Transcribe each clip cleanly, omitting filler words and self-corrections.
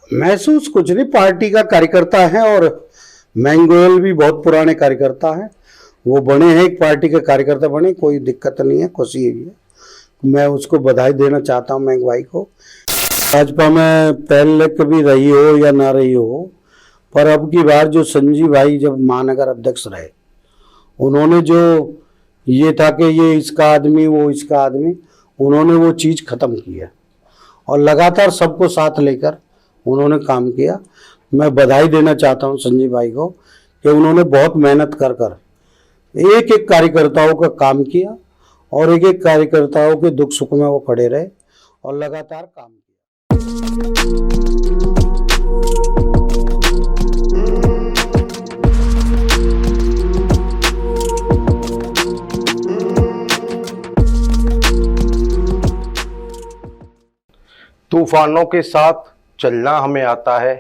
महसूस कुछ नहीं, पार्टी का कार्यकर्ता है और मैंगोयल भी बहुत पुराने कार्यकर्ता हैं। वो बने हैं, एक पार्टी के कार्यकर्ता बने, कोई दिक्कत नहीं है, खुशी है। मैं उसको बधाई देना चाहता हूँ मैंग भाई को। भाजपा में पहले कभी रही हो या ना रही हो, पर अब की बार जो संजीव भाई जब महानगर अध्यक्ष रहे, उन्होंने जो ये था कि ये इसका आदमी वो इसका आदमी, उन्होंने वो चीज़ ख़त्म की है और लगातार सबको साथ लेकर उन्होंने काम किया। मैं बधाई देना चाहता हूं संजीव भाई को कि उन्होंने बहुत मेहनत कर कर एक एक कार्यकर्ताओं का काम किया और एक एक कार्यकर्ताओं के दुख सुख में वो खड़े रहे और लगातार काम किया। तूफानों के साथ चलना हमें आता है,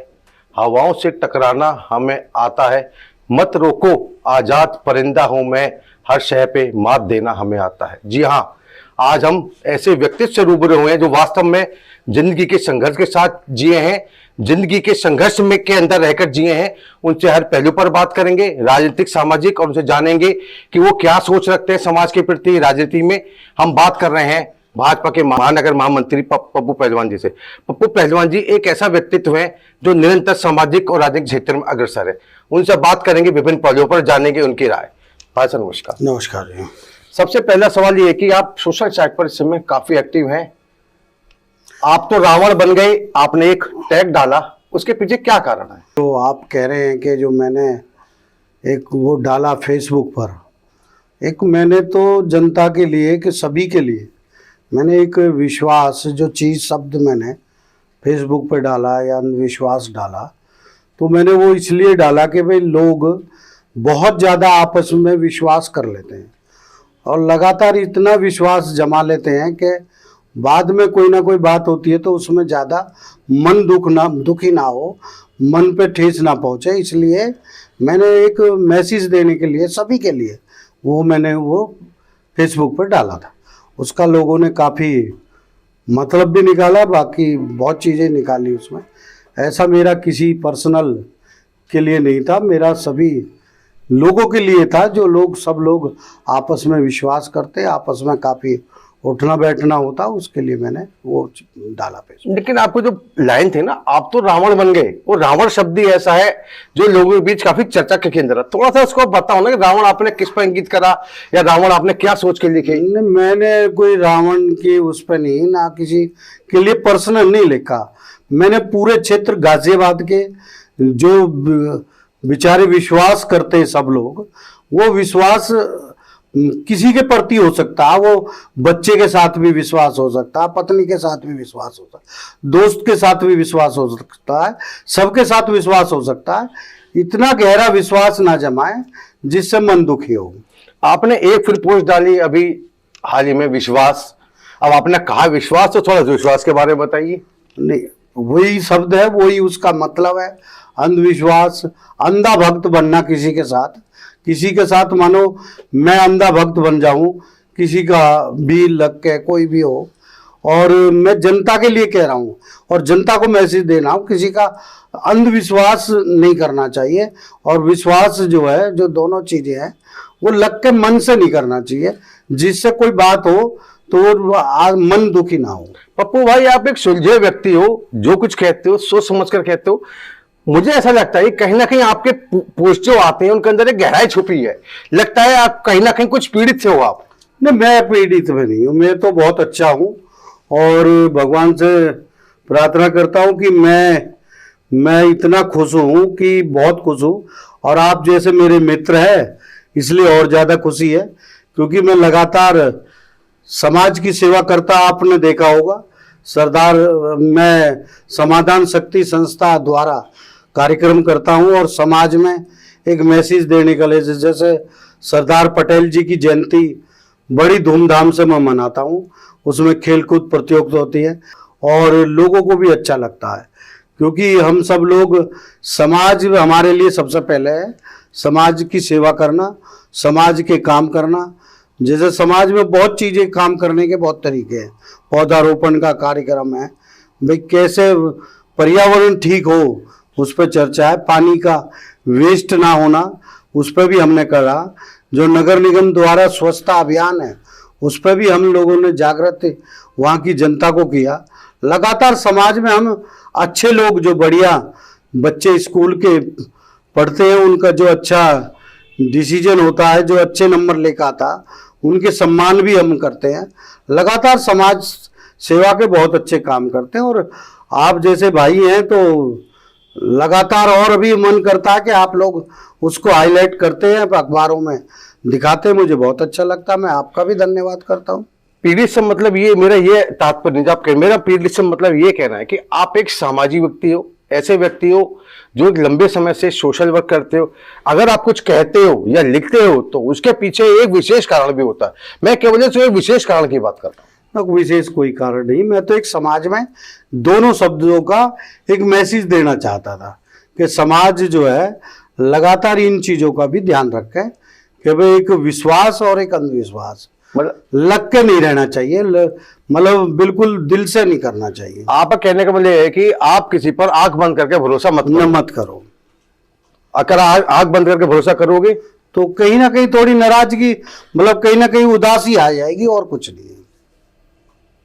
हवाओं से टकराना हमें आता है। मत रोको आजाद परिंदा हूं मैं, हर शय पे मात देना हमें आता है। जी हाँ, आज हम ऐसे व्यक्तित्व से रूबरू हुए हैं जो वास्तव में जिंदगी के संघर्ष के साथ जिए हैं, जिंदगी के संघर्ष में के अंदर रहकर जिए हैं। उनसे हर पहलू पर बात करेंगे, राजनीतिक सामाजिक, और उनसे जानेंगे कि वो क्या सोच रखते हैं समाज के प्रति, राजनीति में। हम बात कर रहे हैं भाजपा के महानगर महामंत्री पप्पू पहलवान जी से। पप्पू पहलवान जी एक ऐसा व्यक्तित्व है जो निरंतर सामाजिक और राजनीतिक क्षेत्र में अग्रसर है। उनसे बात करेंगे, विभिन्न पहलुओं पर जानेंगे उनकी राय। भाई सर नमस्कार। नमस्कार। सबसे पहला सवाल ये है कि आप सोशल साइट पर इस समय काफी एक्टिव हैं। आप तो रावण बन गए, आपने एक टैग डाला, उसके पीछे क्या कारण है? तो आप कह रहे हैं कि जो मैंने एक वो डाला फेसबुक पर, एक मैंने तो जनता के लिए कि सभी के लिए मैंने एक विश्वास जो चीज़ शब्द मैंने फेसबुक पे डाला या विश्वास डाला, तो मैंने वो इसलिए डाला कि भाई लोग बहुत ज़्यादा आपस में विश्वास कर लेते हैं और लगातार इतना विश्वास जमा लेते हैं कि बाद में कोई ना कोई बात होती है तो उसमें ज़्यादा मन दुखी ना हो, मन पे ठेस ना पहुँचे। इसलिए मैंने एक मैसेज देने के लिए सभी के लिए मैंने वो फेसबुक पर डाला था। उसका लोगों ने काफ़ी मतलब भी निकाला, बाकी बहुत चीज़ें निकाली उसमें। ऐसा मेरा किसी पर्सनल के लिए नहीं था, मेरा सभी लोगों के लिए था, जो लोग सब लोग आपस में विश्वास करते, आपस में काफ़ी उठना बैठना होता, उसके लिए मैंने वो डाला पे। लेकिन आपको जो लाइन थी ना, आप तो रावण बन गए, वो रावण शब्द ही ऐसा है जो लोगों के बीच काफी चर्चा के केंद्र है। थोड़ा सा उसको बताओ ना कि रावण आपने किस पर इंगित करा या रावण आपने क्या सोच के लिखे? मैंने कोई रावण की उस पर नहीं, ना किसी के लिए पर्सनल नहीं लिखा। मैंने पूरे क्षेत्र गाजियाबाद के जो बेचारे विश्वास करते हैं सब लोग, वो विश्वास किसी के प्रति हो सकता है, वो बच्चे के साथ भी विश्वास हो सकता है, पत्नी के साथ भी विश्वास हो सकता है, दोस्त के साथ भी विश्वास हो सकता है, सबके साथ विश्वास हो सकता है। इतना गहरा विश्वास ना जमाए जिससे मन दुखी हो। आपने एक फिर पोस्ट डाली अभी हाल ही में, विश्वास। अब आपने कहा विश्वास, तो थोड़ा विश्वास के बारे में बताइए। नहीं, वही शब्द है, वही उसका मतलब है। अंधविश्वास, अंधा भक्त बनना किसी के साथ मानो मैं अंधा भक्त बन जाऊं, किसी का भी लग के कोई भी हो। और मैं जनता के लिए कह रहा हूं और जनता को मैसेज देना हूं, किसी का अंधविश्वास नहीं करना चाहिए। और विश्वास जो है, जो दोनों चीजें हैं, वो लग के मन से नहीं करना चाहिए, जिससे कोई बात हो तो मन दुखी ना हो। पप्पू भाई, आप एक सुलझे व्यक्ति हो, जो कुछ कहते हो सोच समझ कर कहते हो। मुझे ऐसा लगता है कहीं ना कहीं आपके पोस्ट जो आते हैं उनके अंदर एक गहराई छुपी है। लगता है आप कहीं ना कहीं कुछ पीड़ित से हो आप। नहीं, मैं पीड़ित में नहीं हूँ, मैं तो बहुत अच्छा हूँ और भगवान से प्रार्थना करता हूँ कि मैं इतना खुश हूँ कि बहुत खुश हूँ। और आप जैसे मेरे मित्र हैं इसलिए और ज़्यादा खुशी है, क्योंकि मैं लगातार समाज की सेवा करता, आपने देखा होगा। मैं समाधान शक्ति संस्था द्वारा कार्यक्रम करता हूं और समाज में एक मैसेज देने के लिए, जैसे सरदार पटेल जी की जयंती बड़ी धूमधाम से मैं मनाता हूं। उसमें खेलकूद प्रतियोगिता होती है और लोगों को भी अच्छा लगता है, क्योंकि हम सब लोग, समाज हमारे लिए सबसे पहले है। समाज की सेवा करना, समाज के काम करना। जैसे समाज में बहुत चीज़ें काम करने के बहुत तरीके हैं। पौधारोपण का कार्यक्रम है, भाई कैसे पर्यावरण ठीक हो उस पर चर्चा है, पानी का वेस्ट ना होना उस पर भी हमने करा, जो नगर निगम द्वारा स्वच्छता अभियान है उस पर भी हम लोगों ने जागृत वहाँ की जनता को किया। लगातार समाज में हम अच्छे लोग जो बढ़िया बच्चे स्कूल के पढ़ते हैं उनका जो अच्छा डिसीजन होता है, जो अच्छे नंबर लेकर आता, उनके सम्मान भी हम करते हैं। लगातार समाज सेवा के बहुत अच्छे काम करते हैं और आप जैसे भाई हैं तो लगातार और भी मन करता है कि आप लोग उसको हाईलाइट करते हैं, अखबारों में दिखाते हैं, मुझे बहुत अच्छा लगता है। मैं आपका भी धन्यवाद करता हूँ। पीड़ित मतलब ये मेरा ये तात्पर्य नहीं, आप मेरा पीड़ित मतलब ये कहना है कि आप एक सामाजिक व्यक्ति हो, ऐसे व्यक्ति हो जो एक लंबे समय से सोशल वर्क करते हो। अगर आप कुछ कहते हो या लिखते हो तो उसके पीछे एक विशेष कारण भी होता है। मैं केवल एक विशेष कारण की बात कर रहा हूँ। विशेष कोई कारण नहीं, मैं तो एक समाज में दोनों शब्दों का एक मैसेज देना चाहता था कि समाज जो है लगातार इन चीजों का भी ध्यान रखे कि भाई एक विश्वास और एक अंधविश्वास मतलब लग के नहीं रहना चाहिए, मतलब बिल्कुल दिल से नहीं करना चाहिए। आप कहने का मतलब है कि आप किसी पर आंख बंद करके भरोसा मत करो। अगर आंख बंद करके भरोसा करोगे तो कहीं ना कहीं थोड़ी नाराजगी, मतलब कहीं ना कहीं उदासी आ जाएगी और कुछ नहीं।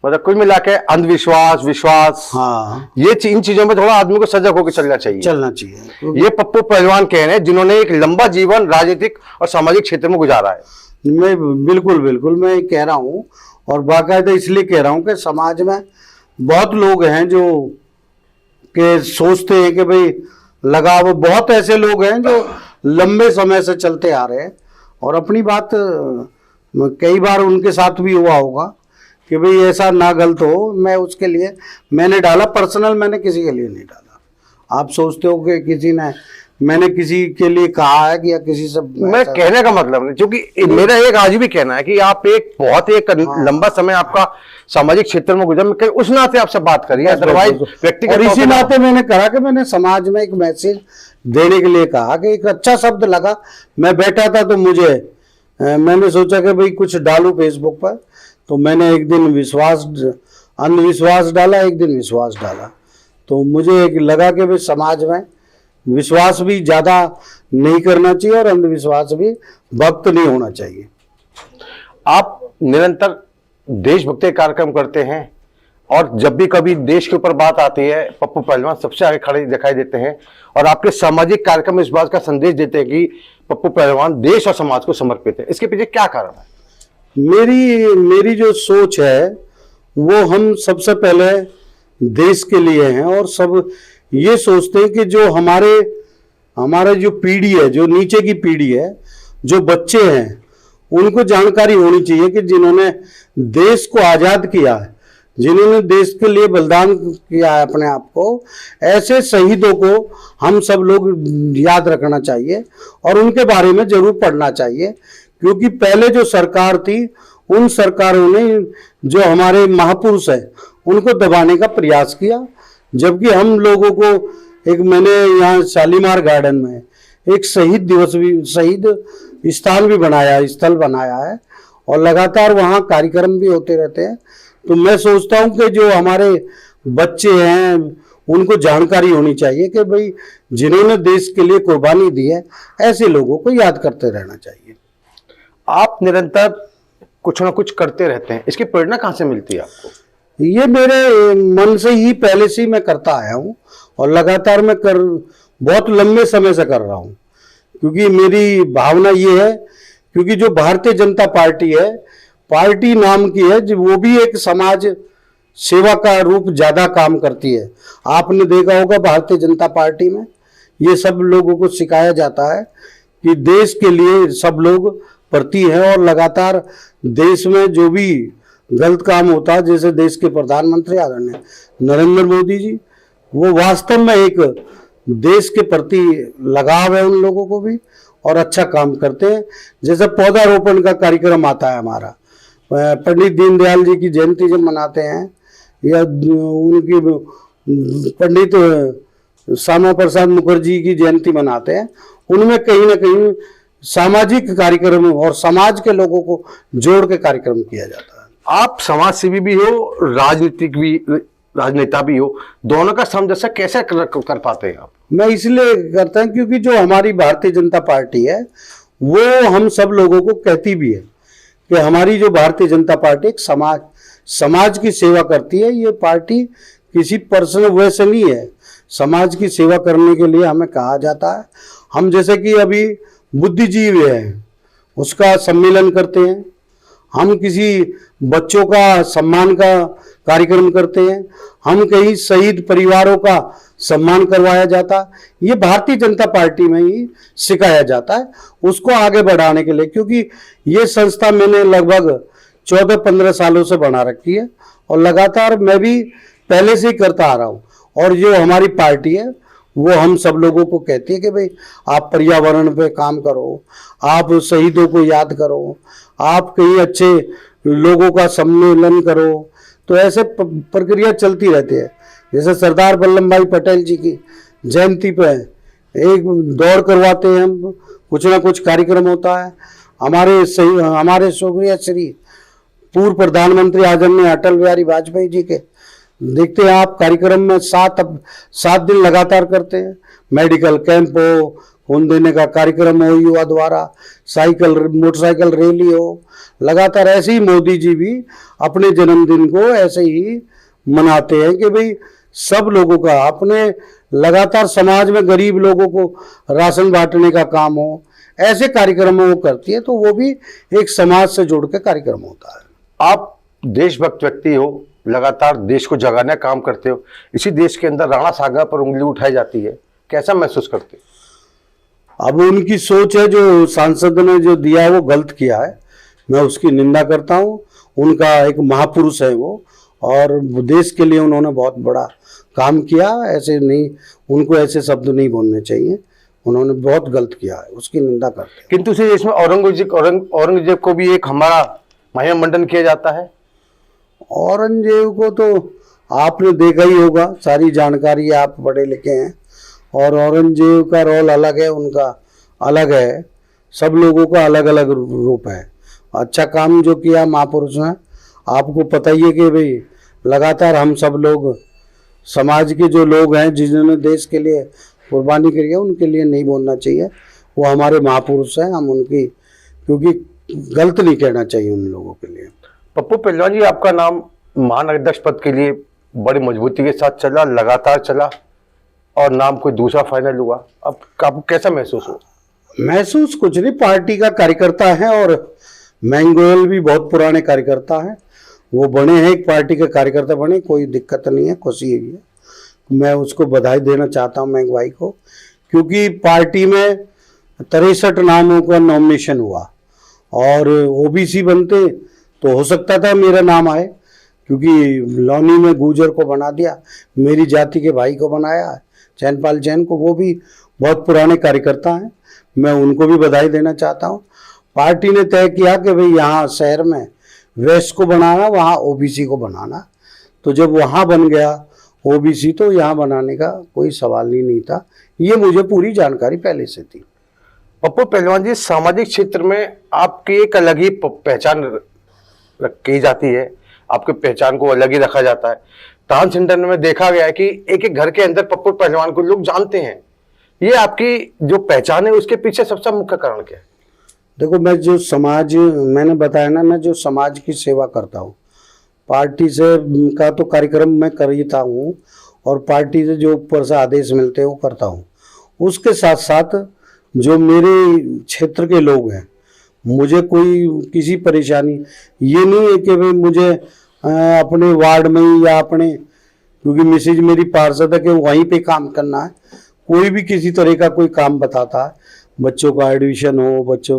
मतलब कुल मिला के अंधविश्वास, विश्वास, हाँ, ये इन चीजों में थोड़ा आदमी को सजग होकर चलना चाहिए। ये पप्पू पहलवान कह रहे हैं जिन्होंने एक लंबा जीवन राजनीतिक और सामाजिक क्षेत्र में गुजारा है। मैं बिल्कुल मैं कह रहा हूँ और बाकायदा इसलिए कह रहा हूँ कि समाज में बहुत लोग हैं जो के सोचते हैं कि भाई लगाव, बहुत ऐसे लोग हैं जो लंबे समय से चलते आ रहे हैं और अपनी बात कई बार उनके साथ भी हुआ होगा कि भाई ऐसा ना गलत हो। मैं उसके लिए मैंने डाला, पर्सनल मैंने किसी के लिए नहीं डाला। आप सोचते हो कि किसी ने, मैंने किसी के लिए कहा है कि या किसी से, मैं कहने का मतलब नहीं, क्योंकि मेरा एक आज भी कहना है कि आप एक बहुत एक लंबा समय आपका सामाजिक क्षेत्र में गुजरा। मैं उस नाते आपसे बात करिए, अदरवाइज व्यक्तिगत। और इसी नाते मैंने कहा कि मैंने समाज में एक मैसेज देने के लिए कहा कि एक अच्छा शब्द लगा। मैं बैठा था तो मुझे मैंने सोचा कि भाई कुछ डालूं फेसबुक पर, तो मैंने एक दिन अंधविश्वास डाला, एक दिन विश्वास डाला। तो मुझे एक लगा कि भाई समाज में विश्वास भी ज्यादा नहीं करना चाहिए और अंधविश्वास भी भक्त नहीं होना चाहिए। आप निरंतर देशभक्ति कार्यक्रम करते हैं और जब भी कभी देश के ऊपर बात आती है पप्पू पहलवान सबसे आगे खड़े दिखाई देते हैं और आपके सामाजिक कार्यक्रम इस बात का संदेश देते हैं कि पप्पू पहलवान देश और समाज को समर्पित है। इसके पीछे क्या कारण है? मेरी जो सोच है वो हम सबसे पहले देश के लिए हैं और सब ये सोचते हैं कि जो हमारे जो पीढ़ी है, जो नीचे की पीढ़ी है, जो बच्चे हैं, उनको जानकारी होनी चाहिए कि जिन्होंने देश को आज़ाद किया है, जिन्होंने देश के लिए बलिदान किया है अपने आप को, ऐसे शहीदों को हम सब लोग याद रखना चाहिए और उनके बारे में जरूर पढ़ना चाहिए। क्योंकि पहले जो सरकार थी उन सरकारों ने जो हमारे महापुरुष है उनको दबाने का प्रयास किया, जबकि हम लोगों को एक, मैंने यहाँ शालीमार गार्डन में एक शहीद दिवस भी, शहीद स्थान भी बनाया, स्थल बनाया है और लगातार वहाँ कार्यक्रम भी होते रहते हैं। तो मैं सोचता हूँ कि जो हमारे बच्चे हैं उनको जानकारी होनी चाहिए कि भाई जिन्होंने देश के लिए कुर्बानी दी है ऐसे लोगों को याद करते रहना चाहिए। आप निरंतर कुछ ना कुछ करते रहते हैं, इसकी प्रेरणा कहाँ से मिलती है आपको? ये मेरे मन से ही पहले से ही मैं करता आया हूँ और लगातार मैं बहुत लंबे समय से कर रहा हूँ। क्योंकि मेरी भावना ये है, क्योंकि जो भारतीय जनता पार्टी है, पार्टी नाम की है, वो भी एक समाज सेवा का रूप ज्यादा काम करती है। आपने देखा होगा भारतीय जनता पार्टी में ये सब लोगों को सिखाया जाता है कि देश के लिए सब लोग प्रति है और लगातार देश में जो भी गलत काम होता है, जैसे देश के प्रधानमंत्री आदरणीय नरेंद्र मोदी जी, वो वास्तव में एक देश के प्रति लगाव है उन लोगों को भी और अच्छा काम करते हैं। जैसे पौधारोपण का कार्यक्रम आता है हमारा, पंडित दीनदयाल जी की जयंती जब मनाते हैं या उनकी पंडित श्यामा प्रसाद मुखर्जी की जयंती मनाते हैं, उनमें कहीं ना कहीं सामाजिक कार्यक्रम और समाज के लोगों को जोड़ के कार्यक्रम किया जाता है। आप समाज सेवी भी हो, राजनीतिक भी राजनेता भी हो, दोनों का सामंजस्य कैसे कर पाते हैं आप? मैं इसलिए करता हूँ क्योंकि जो हमारी भारतीय जनता पार्टी है वो हम सब लोगों को कहती भी है कि हमारी जो भारतीय जनता पार्टी एक समाज की सेवा करती है। ये पार्टी किसी पर्सनल वे से नहीं है, समाज की सेवा करने के लिए हमें कहा जाता है। हम जैसे कि अभी बुद्धिजीवी है उसका सम्मेलन करते हैं, हम किसी बच्चों का सम्मान का कार्यक्रम करते हैं, हम कहीं शहीद परिवारों का सम्मान करवाया जाता है। ये भारतीय जनता पार्टी में ही सिखाया जाता है उसको आगे बढ़ाने के लिए, क्योंकि ये संस्था मैंने लगभग 14-15 सालों से बना रखी है और लगातार मैं भी पहले से ही करता आ रहा हूँ। और जो हमारी पार्टी है वो हम सब लोगों को कहती है कि भाई आप पर्यावरण पे काम करो, आप शहीदों को याद करो, आप कई अच्छे लोगों का सम्मेलन करो। तो ऐसे प्रक्रिया चलती रहती है। जैसे सरदार वल्लभ भाई पटेल जी की जयंती पे एक दौड़ करवाते हैं हम, कुछ ना कुछ कार्यक्रम होता है। हमारे स्वर्गीय श्री पूर्व प्रधानमंत्री आदरणीय अटल बिहारी वाजपेयी जी के देखते हैं आप कार्यक्रम में 7 दिन लगातार करते हैं। मेडिकल कैंप हो, खून देने का कार्यक्रम हो युवा द्वारा, मोटरसाइकिल रैली हो, लगातार ऐसे ही मोदी जी भी अपने जन्मदिन को ऐसे ही मनाते हैं कि भाई सब लोगों का अपने लगातार समाज में गरीब लोगों को राशन बांटने का काम हो, ऐसे कार्यक्रम वो करती है। तो वो भी एक समाज से जुड़ के कार्यक्रम होता है। आप देशभक्त व्यक्ति हो, लगातार देश को जगाने का काम करते हो, इसी देश के अंदर राणा सागर पर उंगली उठाई जाती है, कैसा महसूस करते हो? अब उनकी सोच है, जो सांसद ने जो दिया है वो गलत किया है, मैं उसकी निंदा करता हूँ। उनका एक महापुरुष है वो, और देश के लिए उन्होंने बहुत बड़ा काम किया। ऐसे नहीं, उनको ऐसे शब्द नहीं बोलने चाहिए, उन्होंने बहुत गलत किया है, उसकी निंदा करते हैं। किंतु उसी देश में औरंगजेब को भी एक हमारा महिमा मंडन किया जाता है। औरंगजेब को तो आपने देखा ही होगा, सारी जानकारी आप पढ़े लिखे हैं, और औरंगजेब का रोल अलग है, उनका अलग है, सब लोगों का अलग अलग रूप है। अच्छा काम जो किया महापुरुष ने, आपको पता ही है कि भाई लगातार हम सब लोग समाज के जो लोग हैं जिन्होंने देश के लिए कुर्बानी करी है उनके लिए नहीं बोलना चाहिए, वो हमारे महापुरुष हैं, हम उनकी क्योंकि गलत नहीं कहना चाहिए उन लोगों के लिए। पप्पू पहलवान जी, आपका नाम महानगराध्यक्ष पद के लिए बड़ी मजबूती के साथ चला, लगातार चला, और नाम कोई दूसरा फाइनल हुआ, अब आपको कैसा महसूस हो? महसूस कुछ नहीं, पार्टी का कार्यकर्ता है, और मैंगोयल भी बहुत पुराने कार्यकर्ता हैं, वो बने हैं, एक पार्टी के कार्यकर्ता बने, कोई दिक्कत नहीं है, खुशी है। मैं उसको बधाई देना चाहता हूँ मैंग भाई को, क्योंकि पार्टी में 63 नामों का नॉमिनेशन हुआ, और ओबीसी बनते तो हो सकता था मेरा नाम आए, क्योंकि लौनी में गुजर को बना दिया, मेरी जाति के भाई को बनाया चैनपाल जैन को, वो भी बहुत पुराने कार्यकर्ता हैं, मैं उनको भी बधाई देना चाहता हूँ। पार्टी ने तय किया कि भाई यहाँ शहर में वेस्ट को बनाना, वहाँ ओबीसी को बनाना, तो जब वहाँ बन गया ओबीसी तो यहाँ बनाने का कोई सवाल ही नहीं था, ये मुझे पूरी जानकारी पहले से थी। पप्पू पहलवान जी, सामाजिक क्षेत्र में आपकी एक अलग ही पहचान की जाती है, आपके पहचान को अलग ही रखा जाता है। ट्रांसजेंडर में देखा गया है कि एक एक घर के अंदर पप्पू पहलवान को लोग जानते हैं, ये आपकी जो पहचान है उसके पीछे सबसे मुख्य कारण क्या है? देखो, मैं जो समाज, मैंने बताया ना, मैं जो समाज की सेवा करता हूँ, पार्टी से का तो कार्यक्रम मैं करता हूँ, और पार्टी से जो ऊपर से आदेश मिलते हैं वो करता हूँ। उसके साथ साथ जो मेरे क्षेत्र के लोग हैं, मुझे कोई किसी परेशानी ये नहीं है कि भाई मुझे अपने वार्ड में या अपने, क्योंकि मिसेज मेरी पार्षद है कि वहीं पे काम करना है, कोई भी किसी तरह का कोई काम बताता है, बच्चों का एडमिशन हो, बच्चों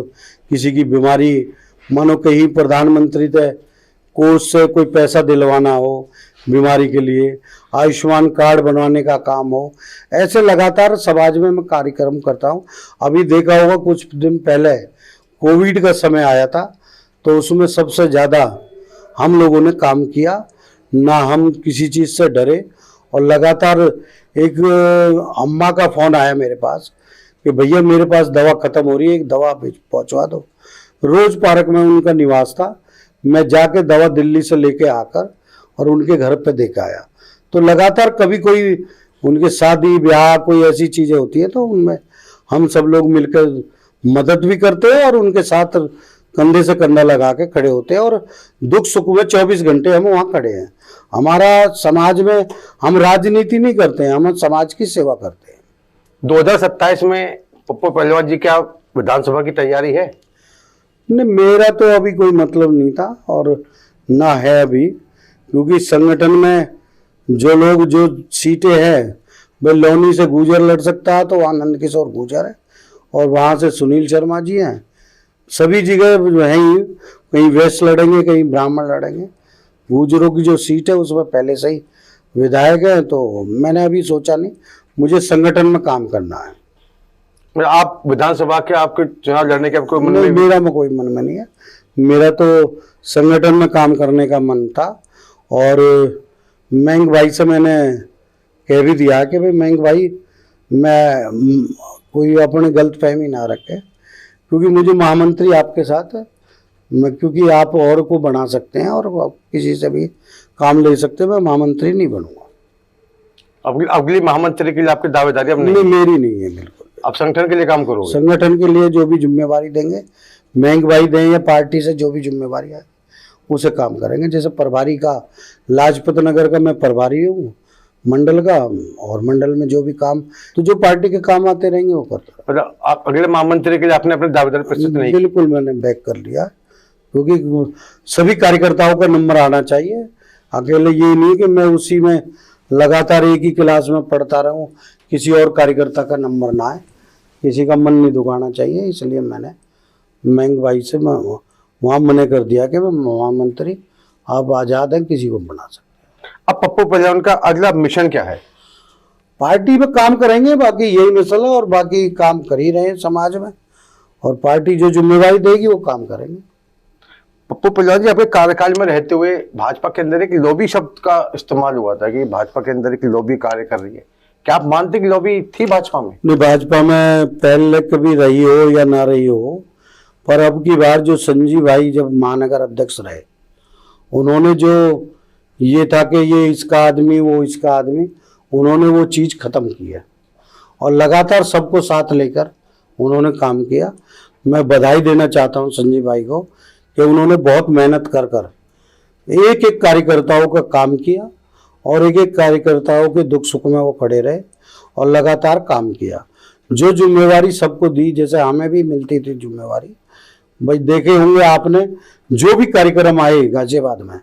किसी की बीमारी, मानो कहीं प्रधानमंत्री तय कोष से कोई पैसा दिलवाना हो बीमारी के लिए, आयुष्मान कार्ड बनवाने का काम हो, ऐसे लगातार समाज में मैं कार्यक्रम करता हूँ। अभी देखा होगा कुछ दिन पहले कोविड का समय आया था, तो उसमें सबसे ज़्यादा हम लोगों ने काम किया, ना हम किसी चीज़ से डरे, और लगातार एक अम्मा का फ़ोन आया मेरे पास कि भैया मेरे पास दवा ख़त्म हो रही है, एक दवा पहुंचवा दो। रोज़ पार्क में उनका निवास था, मैं जाके दवा दिल्ली से लेके आकर और उनके घर पे देकर आया। तो लगातार कभी कोई उनके शादी ब्याह कोई ऐसी चीजें होती है तो उनमें हम सब लोग मिलकर मदद भी करते हैं और उनके साथ कंधे से कंधा लगा के खड़े होते हैं और दुख सुख में 24 घंटे हम वहाँ खड़े हैं। हमारा समाज में हम राजनीति नहीं करते हैं, हम समाज की सेवा करते हैं। 2027 में पप्पू पहलवान जी क्या विधानसभा की तैयारी है? नहीं, मेरा तो अभी कोई मतलब नहीं था और ना है अभी, क्योंकि संगठन में जो लोग जो सीटें हैं भाई लोनी से गुजर लड़ सकता है तो वहाँ नंद किशोर गुजर है और वहाँ से सुनील शर्मा जी हैं। सभी जगह हैं ही, कहीं वैश्य लड़ेंगे कहीं ब्राह्मण लड़ेंगे। गुजरों की जो सीट है उसमें पहले से ही विधायक हैं, तो मैंने अभी सोचा नहीं, मुझे संगठन में काम करना है। आप विधानसभा के आपके चुनाव लड़ने के आपको मन नहीं, में? मेरा में कोई मन में नहीं है, मेरा तो संगठन में काम करने का मन था। और महंग भाई से मैंने कह भी दिया कि भाई महंग भाई मैं कोई अपने गलत फहमी ना रखे, क्योंकि मुझे महामंत्री आपके साथ है, मैं क्योंकि आप और को बना सकते हैं और आप किसी से भी काम ले सकते हैं, मैं महामंत्री नहीं बनूंगा। अगली महामंत्री के लिए आपकी दावेदारी अब नहीं? नहीं, मेरी नहीं है बिल्कुल। आप संगठन के लिए काम करोगे? संगठन के लिए जो भी जिम्मेवारी देंगे, महंग भाई दें या पार्टी से जो भी जिम्मेवारी आए उसे काम करेंगे। जैसे प्रभारी का लाजपत नगर का मैं प्रभारी हूँ मंडल का, और मंडल में जो भी काम तो जो पार्टी के काम आते रहेंगे वो करते रहेंगे। मतलब आप अगले महामंत्री के लिए आपने अपने दावेदारी प्रस्तुत नहीं? बिल्कुल मैंने बैक कर लिया, क्योंकि सभी कार्यकर्ताओं का नंबर आना चाहिए। अकेले ये नहीं कि मैं उसी में लगातार एक ही क्लास में पढ़ता रहूं, किसी और कार्यकर्ता का नंबर ना आए, किसी का मन नहीं दुखाना चाहिए। इसलिए मैंने महंग भाई से वहाँ मना कर दिया कि मैं महामंत्री आप आज़ाद हैं, किसी को बना सकते। अब पप्पू पहलवान का अगला मिशन क्या है? पार्टी में काम करेंगे, बाकी यही मसला, और बाकी काम कर ही रहे हैं समाज में, और पार्टी जो जिम्मेवारी देगी वो काम करेंगे। पप्पू पहलवान जी, अपने कार्यकाल में रहते हुए भाजपा के अंदर एक लॉबी शब्द का इस्तेमाल हुआ था कि भाजपा के अंदर एक लॉबी कार्य कर रही है। क्या आप मानते कि लॉबी थी भाजपा में? नहीं, भाजपा में पहले कभी रही हो या ना रही हो, पर अब की बार जो संजीव भाई जब महानगर अध्यक्ष रहे, उन्होंने जो ये था कि ये इसका आदमी वो इसका आदमी, उन्होंने वो चीज़ ख़त्म की है और लगातार सबको साथ लेकर उन्होंने काम किया। मैं बधाई देना चाहता हूँ संजीव भाई को कि उन्होंने बहुत मेहनत कर कर एक एक कार्यकर्ताओं का काम किया और एक एक कार्यकर्ताओं के दुख सुख में वो खड़े रहे और लगातार काम किया। जो जिम्मेवारी सबको दी, जैसे हमें भी मिलती थी जिम्मेवारी, भाई देखे होंगे आपने, जो भी कार्यक्रम आए गाजियाबाद में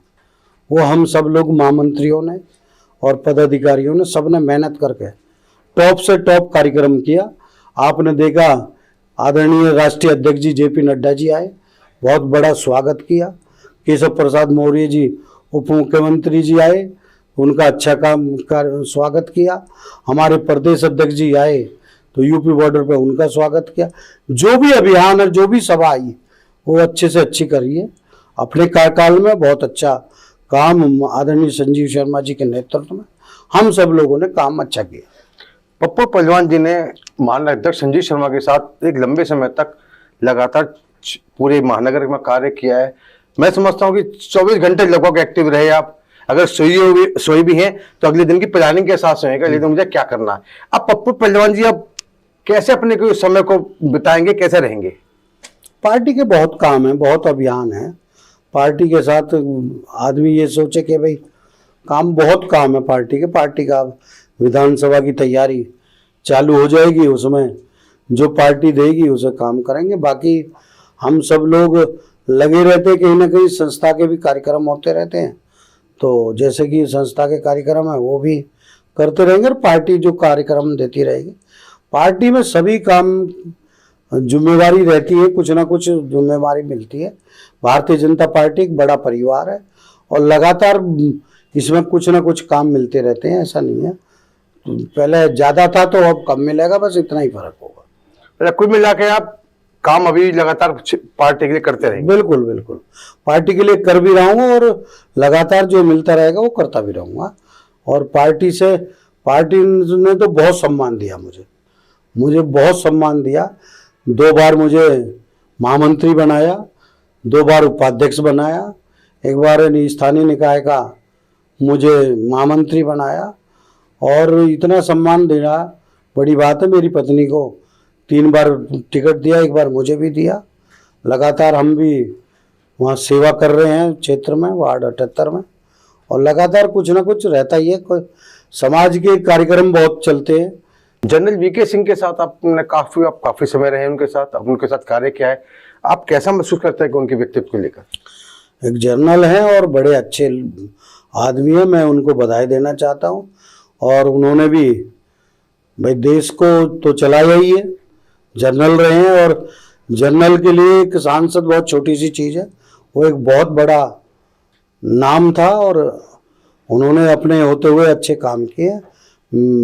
वो हम सब लोग महामंत्रियों ने और पदाधिकारियों ने सबने मेहनत करके टॉप से टॉप कार्यक्रम किया। आपने देखा आदरणीय राष्ट्रीय अध्यक्ष जी जेपी नड्डा जी आए, बहुत बड़ा स्वागत किया। केशव प्रसाद मौर्य जी उप मुख्यमंत्री जी आए, उनका अच्छा काम कर स्वागत किया। हमारे प्रदेश अध्यक्ष जी आए तो यूपी बॉर्डर पे उनका स्वागत किया। जो भी अभियान और जो भी सभा आई वो अच्छे से अच्छी करिए। अपने कार्यकाल में बहुत अच्छा काम आदरणीय संजीव शर्मा जी के नेतृत्व में हम सब लोगों ने काम अच्छा किया। पप्पू पहलवान जी ने माननीय अध्यक्ष संजीव शर्मा के साथ एक लंबे समय तक लगातार पूरे महानगर में कार्य किया है। मैं समझता हूँ कि 24 घंटे लगभग एक्टिव रहे आप। अगर सोई भी हैं तो अगले दिन की प्लानिंग के साथ सोएगा, लेकिन मुझे क्या करना है। अब पप्पू पहलवान जी अब कैसे अपने समय को बिताएंगे, कैसे रहेंगे? पार्टी के बहुत काम है, बहुत अभियान है। पार्टी के साथ आदमी ये सोचे कि भाई काम बहुत काम है पार्टी के। पार्टी का विधानसभा की तैयारी चालू हो जाएगी, उसमें जो पार्टी देगी उसे काम करेंगे। बाकी हम सब लोग लगे रहते हैं, कहीं ना कहीं संस्था के भी कार्यक्रम होते रहते हैं, तो जैसे कि संस्था के कार्यक्रम है वो भी करते रहेंगे और पार्टी जो कार्यक्रम देती रहेगी। पार्टी में सभी काम जिम्मेवारी रहती है, कुछ ना कुछ जिम्मेवारी मिलती है। भारतीय जनता पार्टी एक बड़ा परिवार है और लगातार इसमें कुछ ना कुछ काम मिलते रहते हैं, ऐसा नहीं है। तो पहले ज़्यादा था तो अब कम मिलेगा, बस इतना ही फर्क होगा। कुल मिला के आप काम अभी लगातार पार्टी के लिए करते रहेंगे? बिल्कुल बिल्कुल, पार्टी के लिए कर भी रहा हूँ और लगातार जो मिलता रहेगा वो करता भी रहूँगा। और पार्टी ने तो बहुत सम्मान दिया मुझे बहुत सम्मान दिया। 2 बार मुझे महामंत्री बनाया, 2 बार उपाध्यक्ष बनाया, 1 बार स्थानीय निकाय का मुझे महामंत्री बनाया और इतना सम्मान देना बड़ी बात है। मेरी पत्नी को 3 बार टिकट दिया, 1 बार मुझे भी दिया। लगातार हम भी वहाँ सेवा कर रहे हैं क्षेत्र में, वार्ड 78 में, और लगातार कुछ ना कुछ रहता ही है। कोई समाज के कार्यक्रम बहुत चलते हैं। जनरल वीके सिंह के साथ आप काफी समय रहे उनके साथ, अब उनके साथ कार्य क्या है, आप कैसा महसूस करते हैं कि उनके व्यक्तित्व को लेकर? एक जनरल हैं और बड़े अच्छे आदमी हैं, मैं उनको बधाई देना चाहता हूँ। और उन्होंने भी भाई देश को तो चलाया ही है, जनरल रहे हैं, और जनरल के लिए एक सांसद बहुत छोटी सी चीज़ है, वो एक बहुत बड़ा नाम था और उन्होंने अपने होते हुए अच्छे काम किए।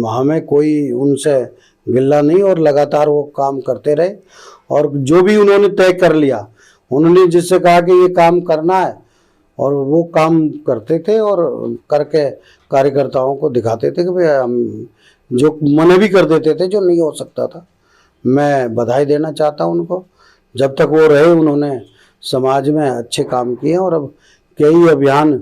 हमें कोई उनसे गिल्ला नहीं, और लगातार वो काम करते रहे, और जो भी उन्होंने तय कर लिया, उन्होंने जिससे कहा कि ये काम करना है, और वो काम करते थे और करके कार्यकर्ताओं को दिखाते थे कि भाई हम, जो मना भी कर देते थे जो नहीं हो सकता था। मैं बधाई देना चाहता हूँ उनको। जब तक वो रहे उन्होंने समाज में अच्छे काम किए, और अब कई अभियान,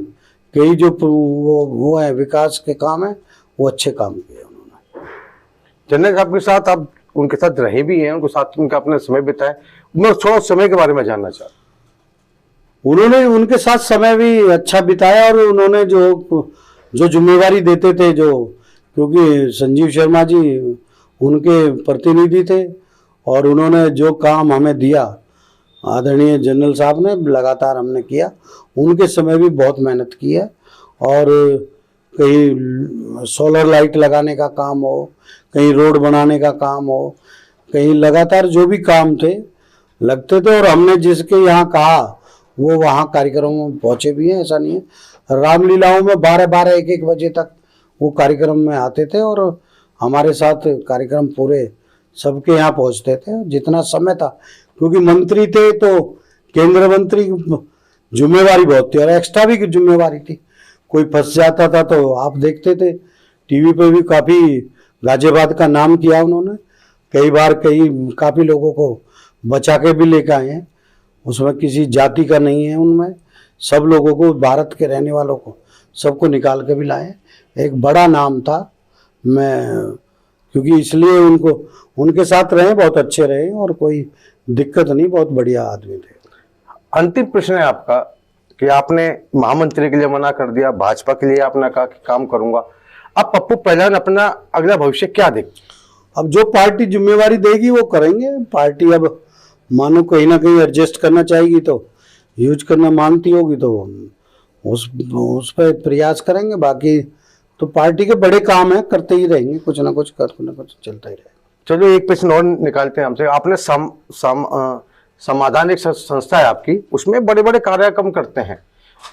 कई जो वो है विकास के काम है, वो अच्छे काम किए उन्होंने। जनरल साहब के साथ आप उनके साथ रहे भी हैं, उनके साथ उनका अपना समय बिताया, मैं थोड़ा समय के बारे में जानना चाहता हूँ। उन्होंने उनके साथ समय भी अच्छा बिताया, और उन्होंने जो जिम्मेवारी देते थे, जो, क्योंकि संजीव शर्मा जी उनके प्रतिनिधि थे, और उन्होंने जो काम हमें दिया आदरणीय जनरल साहब ने, लगातार हमने किया। उनके समय भी बहुत मेहनत की है, और कहीं सोलर लाइट लगाने का काम हो, कहीं रोड बनाने का काम हो, कहीं लगातार जो भी काम थे लगते थे, और हमने जिसके यहाँ कहा वो वहाँ कार्यक्रमों में पहुँचे भी हैं। ऐसा नहीं है, रामलीलाओं में 12-12, 1-1 बजे तक वो कार्यक्रम में आते थे, और हमारे साथ कार्यक्रम पूरे सबके यहाँ पहुँचते थे जितना समय था, क्योंकि मंत्री थे तो केंद्र मंत्री जिम्मेवारी बहुत थी, और एक्स्ट्रा भी जिम्मेवारी थी। कोई फंस जाता था तो आप देखते थे टीवी पे भी, काफ़ी गाजियाबाद का नाम किया उन्होंने, कई बार काफ़ी लोगों को बचा के भी लेकर आए हैं। उसमें किसी जाति का नहीं है, उनमें सब लोगों को, भारत के रहने वालों को सबको निकाल के भी लाए। एक बड़ा नाम था। मैं क्योंकि इसलिए उनके साथ रहे, बहुत अच्छे रहे, और कोई दिक्कत नहीं, बहुत बढ़िया आदमी थे। अंतिम प्रश्न है आपका कि आपने महामंत्री के लिए मना कर दिया, भाजपा के लिए आपने कहा कि काम करूंगा, अब पप्पू पहलवान अपना अगला भविष्य क्या देख? अब जो पार्टी जिम्मेवारी देगी वो करेंगे। पार्टी अब मानो कहीं ना कहीं एडजस्ट करना चाहेगी तो यूज करना मांगती होगी तो उस पर प्रयास करेंगे। बाकी तो पार्टी के बड़े काम है, करते ही रहेंगे, कुछ ना कुछ चलता ही रहेगा। चलो एक प्रश्न और निकालते हैं हमसे। आपने समाधान एक संस्था है आपकी, उसमें बड़े बड़े कार्यक्रम करते हैं,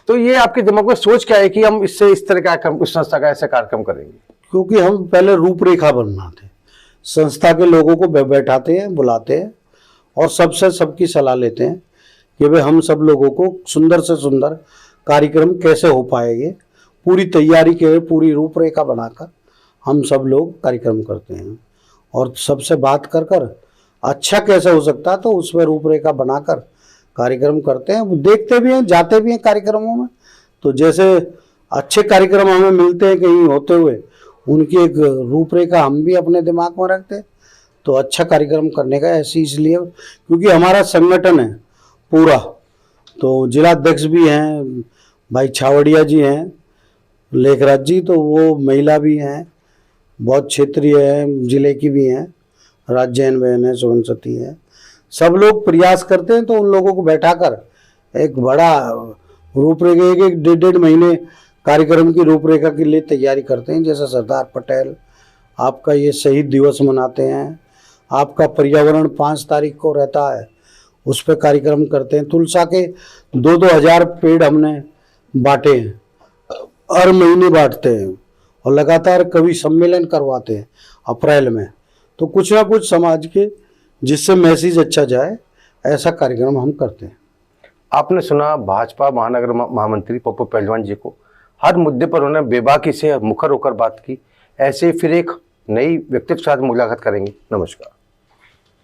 तो ये आपके दिमाग में सोच क्या है कि हम इससे इस तरह का इस संस्था का ऐसा कार्यक्रम करेंगे? क्योंकि हम पहले रूपरेखा बनाते हैं, संस्था के लोगों को बैठाते हैं, बुलाते हैं, और सबसे सबकी सलाह लेते हैं कि भाई हम सब लोगों को सुंदर से सुंदर कार्यक्रम कैसे हो पाएंगे, पूरी तैयारी के, पूरी रूपरेखा बनाकर हम सब लोग कार्यक्रम करते हैं, और सबसे बात कर कर अच्छा कैसे हो सकता है तो उसमें रूपरेखा बनाकर कार्यक्रम करते हैं। देखते भी हैं, जाते भी हैं कार्यक्रमों में, तो जैसे अच्छे कार्यक्रम हमें मिलते हैं कहीं होते हुए, उनकी एक रूपरेखा हम भी अपने दिमाग में रखते हैं, तो अच्छा कार्यक्रम करने का ऐसी इसलिए क्योंकि हमारा संगठन है पूरा, तो जिलाध्यक्ष भी हैं भाई छावड़िया जी हैं, लेखराज जी, तो वो महिला भी हैं, बहुत क्षेत्रीय हैं, जिले की भी हैं, राजजैन बहन है, सुगन सती है, सब लोग प्रयास करते हैं। तो उन लोगों को बैठाकर एक बड़ा रूपरेखा, एक 1.5 महीने कार्यक्रम की रूपरेखा के लिए तैयारी करते हैं। जैसे सरदार पटेल आपका ये शहीद दिवस मनाते हैं, आपका पर्यावरण 5 तारीख को रहता है, उस पर कार्यक्रम करते हैं। तुलसा के 2-2 हज़ार पेड़ हमने बांटे हैं, हर महीने बांटते हैं, और लगातार कवि सम्मेलन करवाते हैं अप्रैल में। तो कुछ ना कुछ समाज के जिससे मैसेज अच्छा जाए, ऐसा कार्यक्रम हम करते हैं। आपने सुना भाजपा महानगर महामंत्री पप्पू पहलवान जी को, हर मुद्दे पर उन्होंने बेबाकी से मुखर होकर बात की। ऐसे ही फिर एक नई व्यक्ति के साथ मुलाकात करेंगे। नमस्कार।